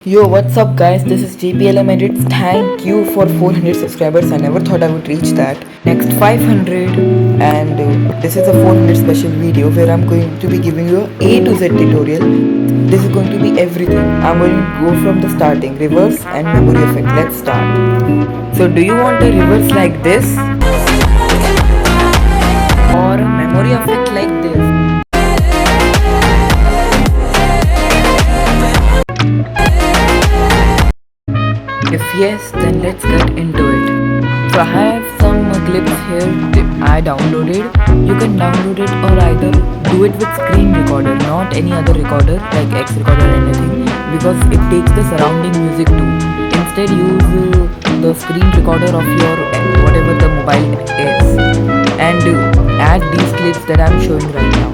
Yo, what's up, guys? This is JPLM Edits. Thank you for 400 subscribers. I never thought I would reach that. Next 500, and this is a 400 special video where I'm going to be giving you a to Z tutorial. This is going to be everything. I'm going to go from the starting, reverse and memory effect. Let's start. So, do you want a reverse like this or a memory effect like this? If yes, then let's get into it. So I have some clips here I downloaded. You can download it or either do it with screen recorder, not any other recorder like X recorder or anything, because it takes the surrounding music too. Instead use the screen recorder of your whatever the mobile is and add these clips that I'm showing right now.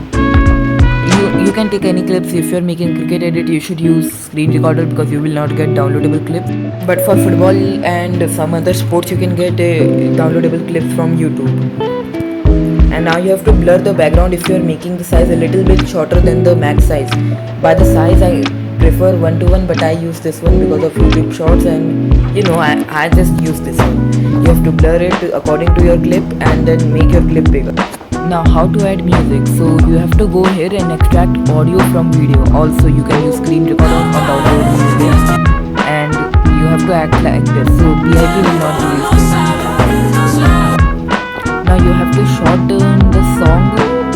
You can take any clips. If you're making cricket edit, you should use screen recorder because you will not get downloadable clips. But for football and some other sports, you can get downloadable clips from YouTube. And now you have to blur the background if you're making the size a little bit shorter than the max size. By the size, I prefer 1:1, but I use this one because of YouTube shorts, and I just use this one. You have to blur it according to your clip and then make your clip bigger. Now how to add music. So you have to go here and extract audio from video. Also you can use screen recorder or download music, and you have to act like this. So PIP will not do this. Now you have to shorten the song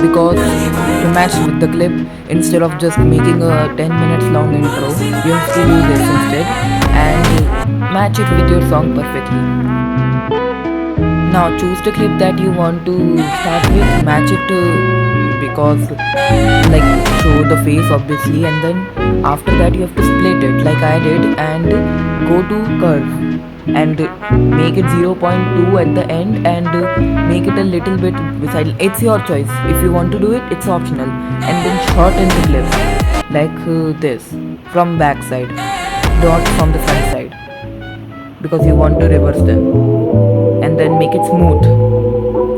because to match with the clip, instead of just making a 10 minutes long intro, you have to do this instead and match it with your song perfectly. Now choose the clip that you want to start with, match it because like show the face obviously, and then after that you have to split it like I did and go to curve and make it 0.2 at the end and make it a little bit beside. It's your choice. If you want to do it, it's optional. And then shorten the clip like this from back side, not from the front side, because you want to reverse them. And then make it smooth.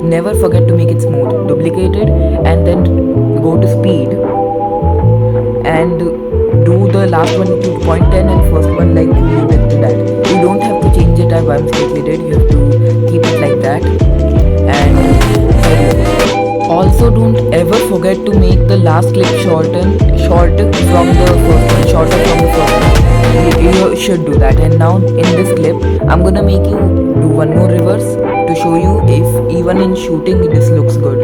Never forget to make it smooth. Duplicate it and then go to speed and do the last one to 0.10 and first one like you did to that. You don't have to change it as I mistakenly did. You have to keep it like that. And also don't ever forget to make the last clip short from the first one, shorter from the first one. You should do that. And now in this clip I'm gonna make you do one more reverse to show you if even in shooting this looks good.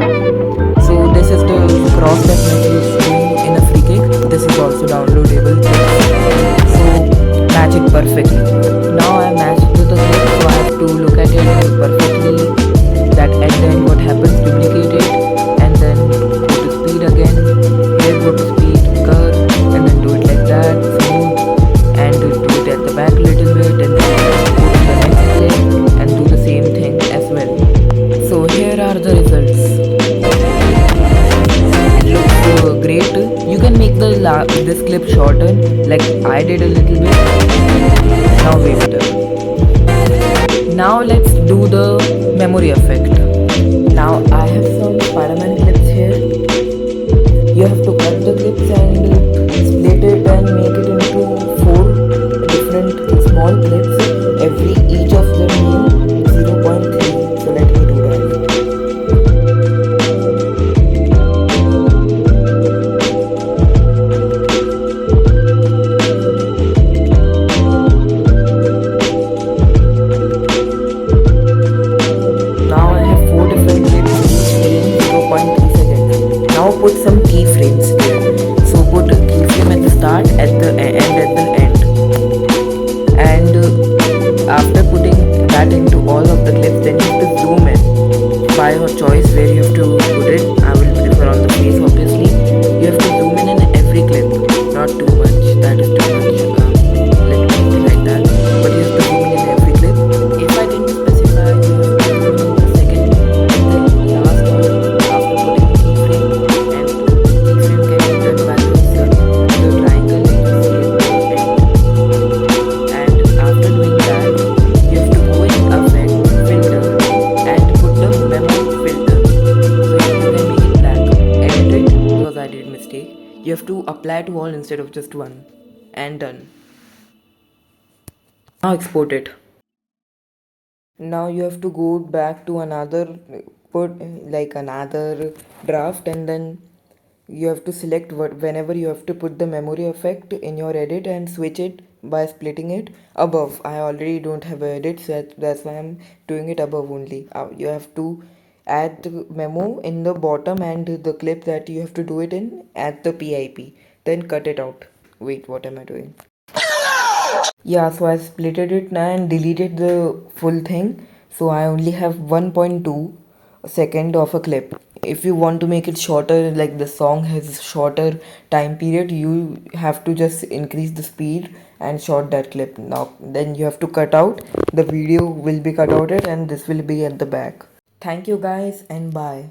So this is the cross that Messi is doing in a free kick. This is also downloadable. So match it perfectly. Now I matched to the clip, so I have to look at it perfectly, that at the end what happens, duplicate it and then go to speed again. Here go to speed, curve, and then do it like that, smooth, and do it at the back a little bit, and then go to the next clip and do the same thing as well. So here are the results. It looks great. You can make this clip shorten like I did a little bit. Now wait. Now let's do the memory effect. Now I have some Spider-Man clips here. You have to cut the clips and split it and make it into 4 different small clips. Each of them mean 0.3. So let me do that. Now I have 4 different clips, each taking 0.3 seconds. Now put some keyframes here. So put a keyframe at the start, at the end, at the end. And after putting that into all of the clips, then you have to zoom in by your choice where you have to put it. I will prefer on the face obviously. You have to zoom in every clip, not too much, that is too much. Let me do like that. But you have to zoom in every clip. If I didn't specify, you have to zoom in the second and the last one after putting keyframe, and keyframe can be done by the triangle like you see at the end. And after doing that, you have to go in effect, filter, and put the memo filter. So you can make it black. Edit it because I did mistake. You have to apply to all instead of just one. And done. Now export it. Now you have to go back to another put like another draft, and then you have to select what whenever you have to put the memory effect in your edit and switch it by splitting it above. I already don't have a edit, so that's why I'm doing it above only. You have to add the memo in the bottom and the clip that you have to do it in at the PIP, then cut it out. Wait, what am I doing? Yeah, so I splitted it now and deleted the full thing. So I only have 1.2 second of a clip. If you want to make it shorter, like the song has shorter time period, you have to just increase the speed and short that clip. Now then you have to cut out. The video will be cut out and this will be at the back. Thank you guys and bye.